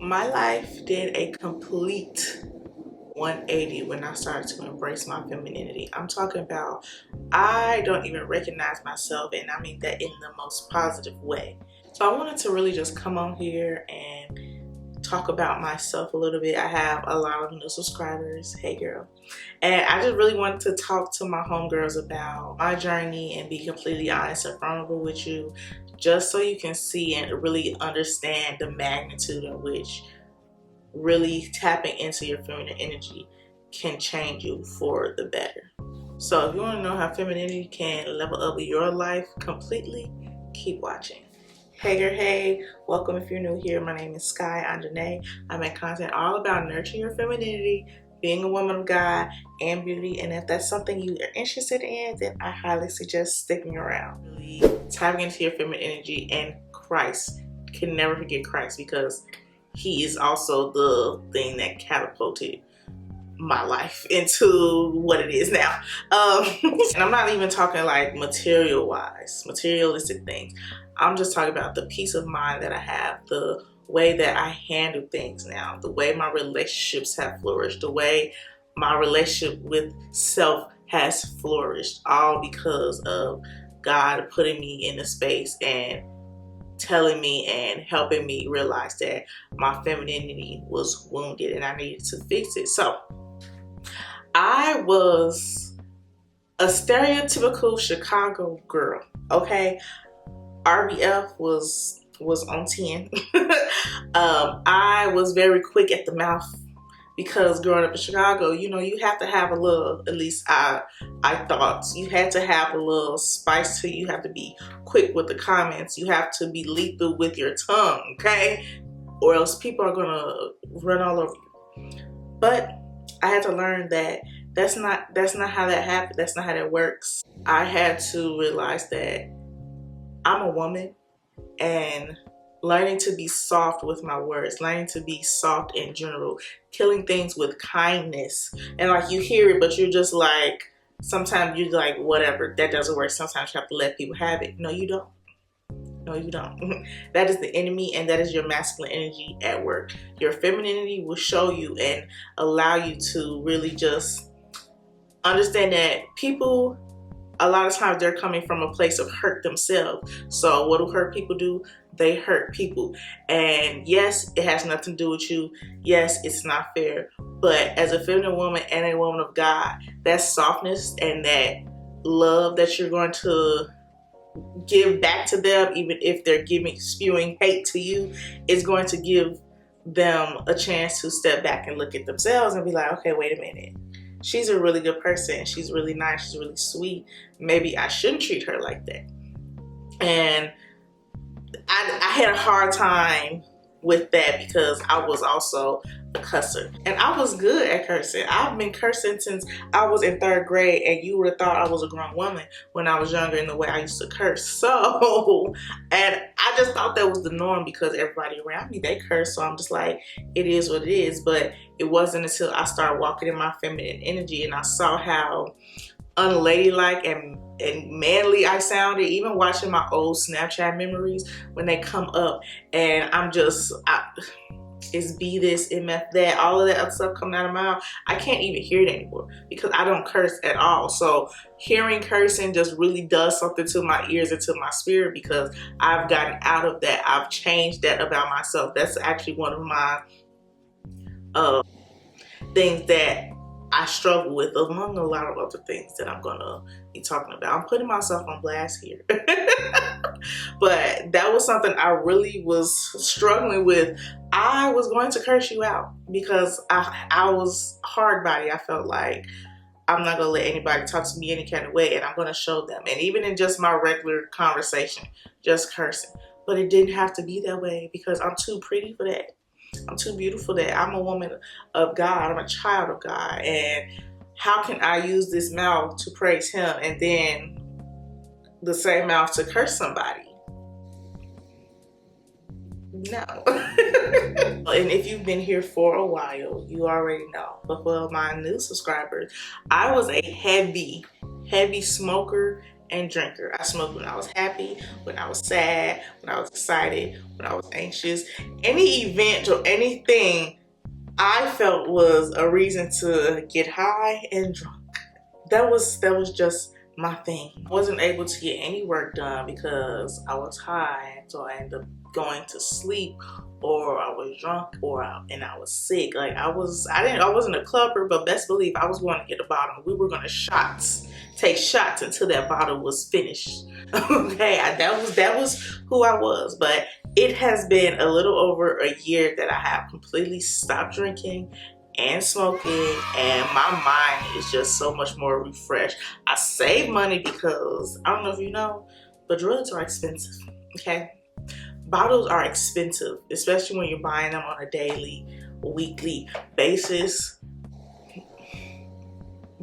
My life did a complete 180 when I started to embrace my femininity. I'm talking about I don't even recognize myself, and I mean that in the most positive way. So I wanted to really just come on here and talk about myself a little bit. I have a lot of new subscribers. Hey girl. And I just really wanted to talk to my homegirls about my journey and be completely honest and vulnerable with you, just so you can see and really understand the magnitude in which really tapping into your feminine energy can change you for the better. So if you want to know how femininity can level up your life completely, keep watching. Hey girl, hey, welcome if you're new here. My name is Sky.Onjahnae. I make content all about nurturing your femininity, being a woman of God, and beauty. And if that's something you are interested in, then I highly suggest sticking around. Really tapping into your feminine energy, and Christ. Can never forget Christ, because he is also the thing that catapulted my life into what it is now. And I'm not even talking like materialistic things. I'm just talking about the peace of mind that I have, the way that I handle things now, the way my relationships have flourished, the way my relationship with self has flourished, all because of God putting me in a space and telling me and helping me realize that my femininity was wounded and I needed to fix it. So I was a stereotypical Chicago girl, okay? RBF was on 10. I was very quick at the mouth, because growing up in Chicago, you know, you have to have a little, at least I thought, you had to have a little spice to you. You have to be quick with the comments. You have to be lethal with your tongue, okay? Or else people are gonna run all over you. But I had to learn that that's not how that happens. That's not how that works. I had to realize that I'm a woman, and learning to be soft with my words, learning to be soft in general, killing things with kindness. And like, you hear it, but you're just like, sometimes you're like, whatever, that doesn't work. Sometimes you have to let people have it. No, you don't. No, you don't. That is the enemy, and that is your masculine energy at work. Your femininity will show you and allow you to really just understand that people, a lot of times they're coming from a place of hurt themselves. So what do hurt people do? They hurt people. And yes, it has nothing to do with you. Yes, it's not fair. But as a feminine woman and a woman of God, that softness and that love that you're going to give back to them, even if they're spewing hate to you, is going to give them a chance to step back and look at themselves and be like, okay, wait a minute. She's a really good person. She's really nice. She's really sweet. Maybe I shouldn't treat her like that. And I had a hard time with that, because I was also a cusser. And I was good at cursing. I've been cursing since I was in 3rd grade, and you would have thought I was a grown woman when I was younger in the way I used to curse. So, and I just thought that was the norm because everybody around me, they curse. So I'm just like, it is what it is. But it wasn't until I started walking in my feminine energy and I saw how unladylike and manly I sounded, even watching my old Snapchat memories when they come up, and I'm just, it's be this, MF that, all of that other stuff coming out of my mouth. I can't even hear it anymore because I don't curse at all. So hearing cursing just really does something to my ears and to my spirit, because I've gotten out of that. I've changed that about myself. That's actually one of my things that I struggle with, among a lot of other things that I'm gonna be talking about. I'm putting myself on blast here. But that was something I really was struggling with. I was going to curse you out because I was hard body. I felt like I'm not gonna let anybody talk to me any kind of way, and I'm gonna show them. And even in just my regular conversation, just cursing. But it didn't have to be that way, because I'm too pretty for that. I'm too beautiful that I'm a woman of God. I'm a child of God. And how can I use this mouth to praise him and then the same mouth to curse somebody? No. And if you've been here for a while, you already know. But for my new subscribers, I was a heavy smoker and drinker. I smoked when I was happy, when I was sad, when I was excited, when I was anxious. Any event or anything I felt was a reason to get high and drunk. That was just my thing. I wasn't able to get any work done because I was high, so I ended up going to sleep, or I was drunk, and I was sick. Like I wasn't a clubber, but best believe I was going to get a bottle. We were gonna take shots until that bottle was finished. Okay, that was who I was. But it has been a little over a year that I have completely stopped drinking and smoking, and my mind is just so much more refreshed. I save money because I don't know if you know, but drugs are expensive. Okay, bottles are expensive, especially when you're buying them on a daily, weekly basis.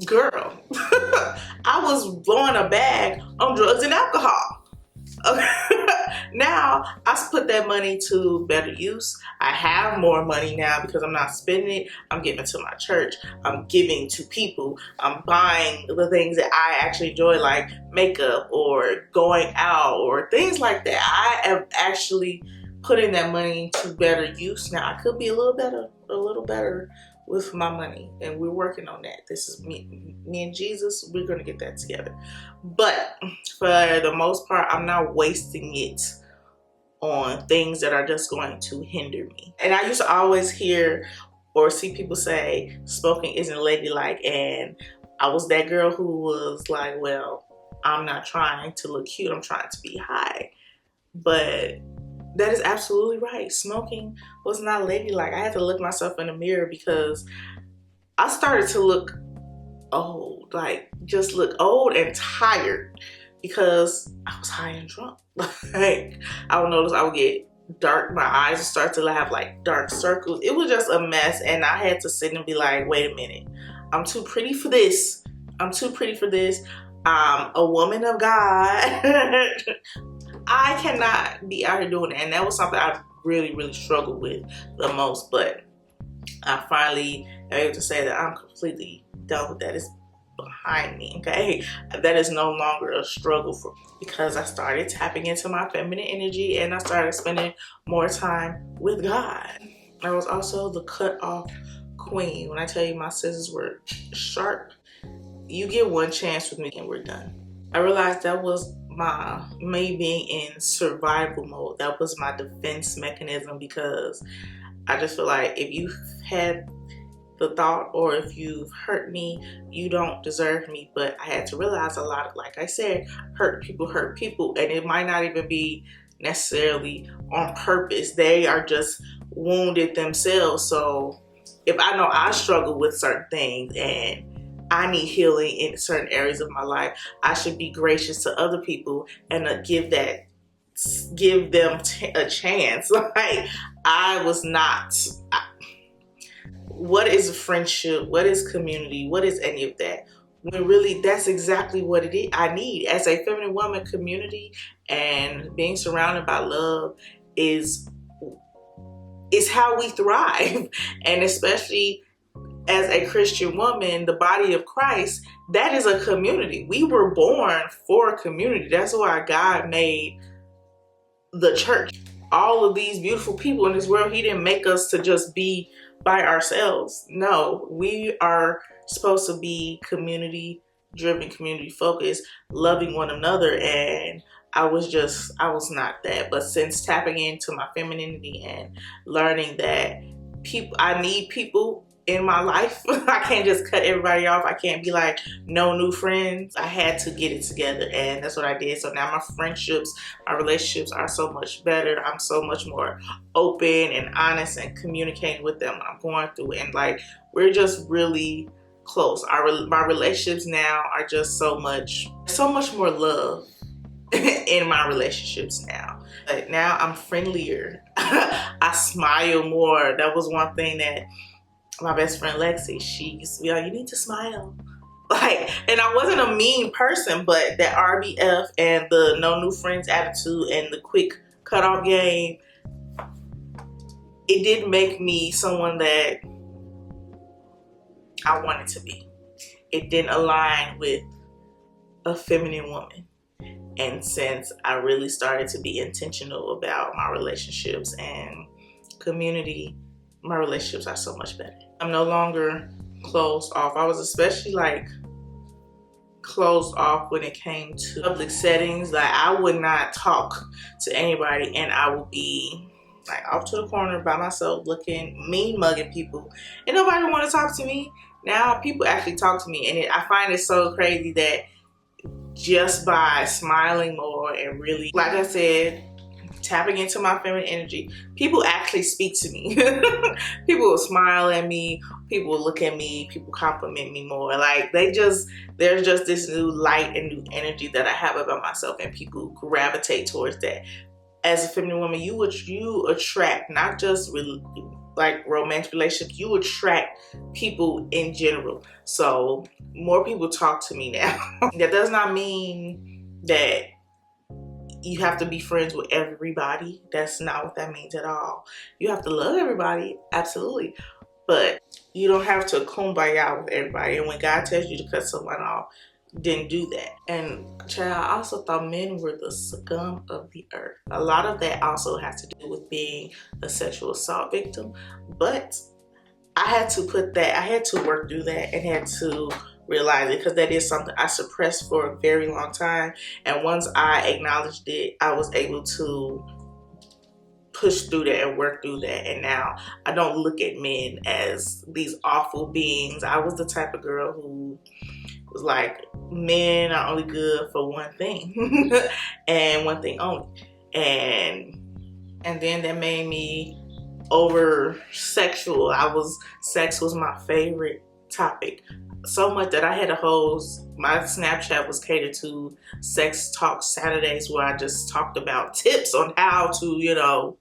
Girl, I was blowing a bag on drugs and alcohol. Okay. Now I put that money to better use. I have more money now because I'm not spending it. I'm giving to my church. I'm giving to people. I'm buying the things that I actually enjoy, like makeup or going out or things like that. I am actually putting that money to better use now. I could be a little better with my money, and we're working on that. This is me and Jesus. We're gonna get that together. But for the most part, I'm not wasting it on things that are just going to hinder me. And I used to always hear or see people say smoking isn't ladylike, and I was that girl who was like, well, I'm not trying to look cute, I'm trying to be high. But that is absolutely right. Smoking was not ladylike. I had to look myself in the mirror because I started to look old, like just look old and tired because I was high and drunk. Like I would notice I would get dark, my eyes would start to have like dark circles. It was just a mess, and I had to sit and be like, wait a minute, I'm too pretty for this. I'm too pretty for this. I'm a woman of God. I cannot be out here doing it. And that was something I really struggled with the most. But I finally am able to say that I'm completely done with that. It's behind me, okay? That is no longer a struggle for me because I started tapping into my feminine energy and I started spending more time with God. I was also the cut off queen. When I tell you my scissors were sharp, you get one chance with me and we're done. I realized that was me being in survival mode. That was my defense mechanism because I just feel like if you've had the thought or if you've hurt me, you don't deserve me. But I had to realize a lot of, like I said, hurt people, and it might not even be necessarily on purpose. They are just wounded themselves. So if I know I struggle with certain things and I need healing in certain areas of my life, I should be gracious to other people and give them a chance. Like I was not. What is a friendship? What is community? What is any of that? When really that's exactly what it is. I need as a feminine woman. Community and being surrounded by love is how we thrive. And especially as a Christian woman, the body of Christ, that is a community. We were born for a community. That's why God made the church. All of these beautiful people in this world, He didn't make us to just be by ourselves. No, we are supposed to be community driven, community focused, loving one another. And I was not that. But since tapping into my femininity and learning that I need people in my life. I can't just cut everybody off. I can't be like, no new friends. I had to get it together, and that's what I did. So now my friendships, my relationships are so much better. I'm so much more open and honest and communicating with them when I'm going through it. And like, we're just really close. My relationships now are just so much more love in my relationships now. But now I'm friendlier. I smile more. That was one thing that my best friend Lexi, she used to be like, you need to smile. Like, and I wasn't a mean person, but that RBF and the no new friends attitude and the quick cutoff game, it did make me someone that I wanted to be. It didn't align with a feminine woman. And since I really started to be intentional about my relationships and community, my relationships are so much better. I'm no longer closed off. I was especially like closed off when it came to public settings. Like I would not talk to anybody, and I would be like off to the corner by myself looking mean mugging people, and nobody would want to talk to me. Now people actually talk to me, and I find it so crazy that just by smiling more and really, like I said, tapping into my feminine energy, people actually speak to me. People will smile at me, people will look at me, people compliment me more. Like there's just this new light and new energy that I have about myself, and people gravitate towards that. As a feminine woman, you attract not just like romantic relationships, you attract people in general. So more people talk to me now. That does not mean that you have to be friends with everybody. That's not what that means at all. You have to love everybody, absolutely. But you don't have to kumbaya with everybody. And when God tells you to cut someone off, then do that. And child, I also thought men were the scum of the earth. A lot of that also has to do with being a sexual assault victim. But I had to work through that and had to realize it, because that is something I suppressed for a very long time. And once I acknowledged it, I was able to push through that and work through that. And now I don't look at men as these awful beings. I was the type of girl who was like, men are only good for one thing and one thing only. And then that made me over sexual. Sex was my favorite topic. So much that I had my Snapchat was catered to Sex Talk Saturdays, where I just talked about tips on how to,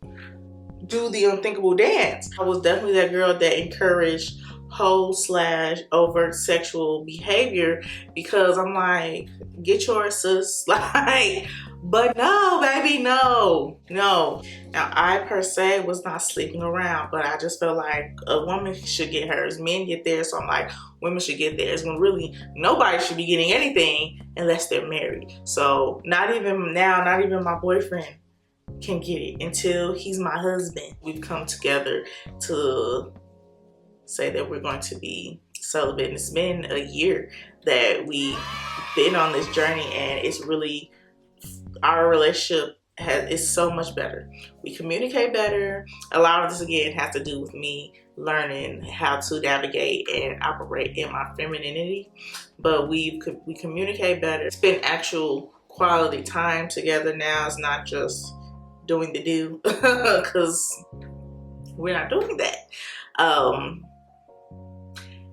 do the unthinkable dance. I was definitely that girl that encouraged whole/overt sexual behavior, because I'm like, get yours, sis. Like, but no, baby, no. Now, I per se was not sleeping around, but I just felt like a woman should get hers. Men get theirs, so I'm like, women should get theirs, when really nobody should be getting anything unless they're married. So not even my boyfriend can get it until he's my husband. We've come together to say that we're going to be celibate. And it's been a year that we've been on this journey, and it's really, our relationship is so much better. We communicate better. A lot of this again has to do with me learning how to navigate and operate in my femininity, but we communicate better. It's been actual quality time together now. It's not just doing the do, because we're not doing that.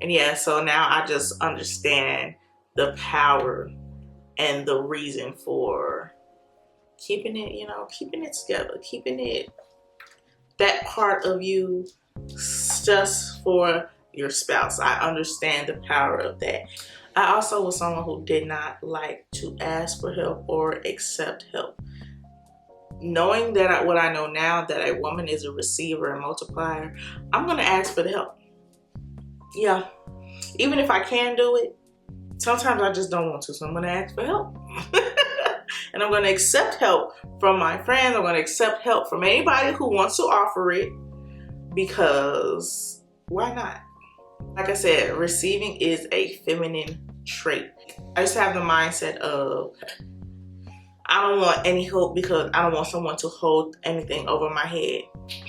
And yeah, so now I just understand the power and the reason for keeping it together, that part of you just for your spouse. I understand the power of that. I also was someone who did not like to ask for help or accept help. Knowing that what I know now, that a woman is a receiver and multiplier, I'm gonna ask for the help. Yeah, even if I can do it, sometimes I just don't want to, so I'm gonna ask for help. And I'm gonna accept help from my friends. I'm gonna accept help from anybody who wants to offer it, because why not? Like I said, receiving is a feminine trait. I just have the mindset of, I don't want any help because I don't want someone to hold anything over my head.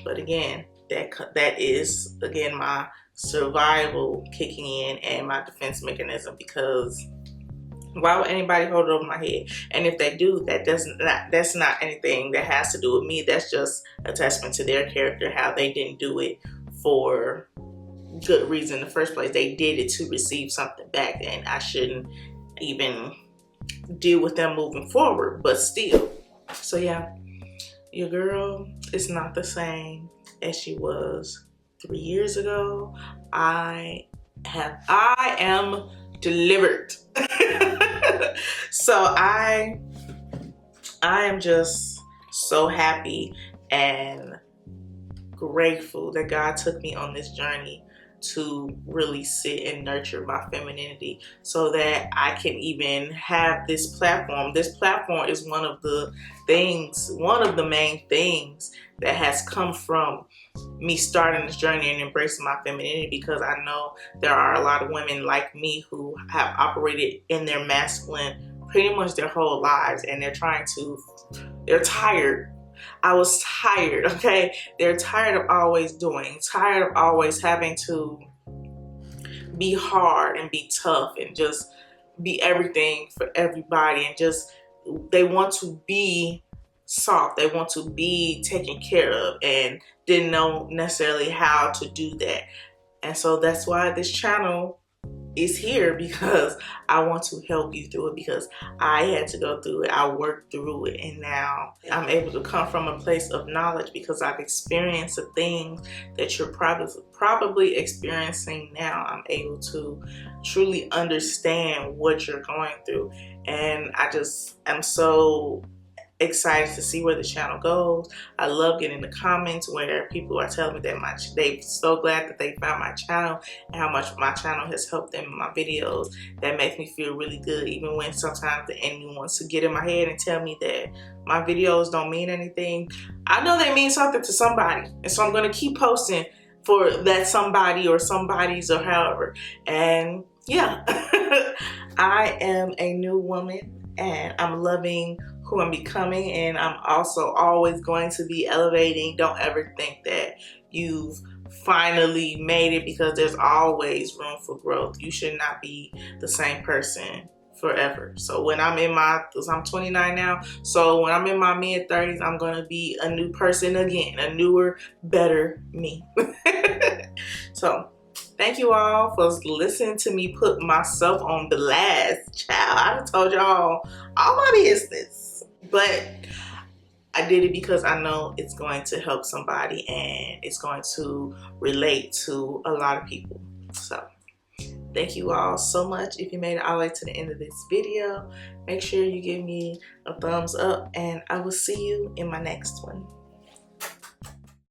But again, that is, again, my survival kicking in and my defense mechanism, because why would anybody hold it over my head? And if they do, that's not anything that has to do with me. That's just a testament to their character, how they didn't do it for good reason in the first place. They did it to receive something back, and I shouldn't even deal with them moving forward, but still. So yeah, your girl is not the same as she was 3 years ago. I am delivered. So I am just so happy and grateful that God took me on this journey to really sit and nurture my femininity so that I can even have this platform. This platform is one of the main things that has come from me starting this journey and embracing my femininity, because I know there are a lot of women like me who have operated in their masculine pretty much their whole lives, and they're tired. I was tired, okay? They're tired of tired of always having to be hard and be tough and just be everything for everybody, and just they want to be soft, they want to be taken care of, and didn't know necessarily how to do that. And so that's why this channel is here, because I want to help you through it, because I had to go through it, I worked through it, and now I'm able to come from a place of knowledge because I've experienced the things that you're probably experiencing now. I'm able to truly understand what you're going through, and I'm so excited to see where the channel goes. I love getting the comments where people are telling me that they're so glad that they found my channel and how much my channel has helped them in my videos. That makes me feel really good, even when sometimes the enemy wants to get in my head and tell me that my videos don't mean anything. I know they mean something to somebody, and so I'm going to keep posting for that somebody or somebody's or however. And yeah, I am a new woman, and I'm loving who I'm becoming, and I'm also always going to be elevating. Don't ever think that you've finally made it, because there's always room for growth. You should not be the same person forever. So when I'm 29 now, so when I'm in my mid-30s, I'm going to be a new person again, a newer, better me. So thank you all for listening to me put myself on blast. Child, I done told y'all all my business. But I did it because I know it's going to help somebody, and it's going to relate to a lot of people. So thank you all so much. If you made it all the way to the end of this video, make sure you give me a thumbs up, and I will see you in my next one.